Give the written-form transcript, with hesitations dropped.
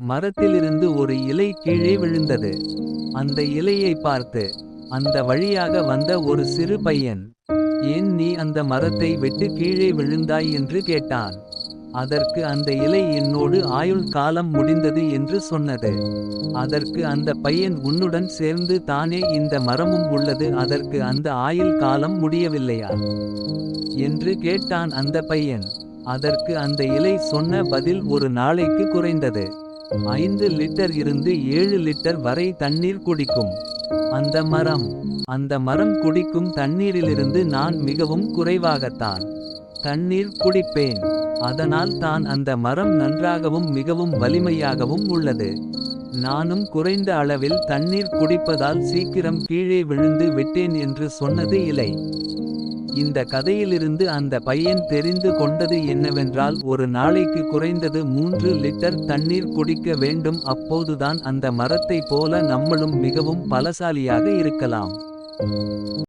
மரத்திலிருந்து ஒரு இலை கீழே விழுந்தது. அந்த இலையை பார்த்து அந்த வழியாக வந்த ஒரு சிறு பையன், "ஏன் நீ அந்த மரத்தை விட்டு கீழே விழுந்தாய்?" என்று கேட்டான். அதற்கு அந்த இலை என்னோடு ஆயுள் காலம் முடிந்தது என்று சொன்னது. அதற்கு அந்த பையன், "உன்னுடன் சேர்ந்து தானே இந்த மரமும் உள்ளது, அதற்கு அந்த ஆயுள் காலம் முடியவில்லையா?" என்று கேட்டான் அந்த பையன். அதற்கு அந்த இலை சொன்ன பதில், "ஒரு நாளைக்கு குறைந்தது 5 லிட்டர் இருந்து 7 லிட்டர் வரை தண்ணீர் குடிக்கும். அந்த மரம் குடிக்கும் தண்ணீரிலிருந்து நான் மிகவும் குறைவாகத்தான் தண்ணீர் குடிப்பேன். அதனால் தான் அந்த மரம் நன்றாகவும் மிகவும் வலிமையாகவும் உள்ளது. நானும் குறைந்த அளவில் தண்ணீர் குடிப்பதால் சீக்கிரம் கீழே விழுந்து விட்டேன்" என்று சொன்னது இலை. இந்த கதையிலிருந்து அந்த பையன் தெரிந்து கொண்டது என்னவென்றால், ஒரு நாளைக்கு குறைந்தது 3 லிட்டர் தண்ணீர் குடிக்க வேண்டும். அப்போதுதான் அந்த மரத்தை போல நம்மளும் மிகவும் பலசாலியாக இருக்கலாம்.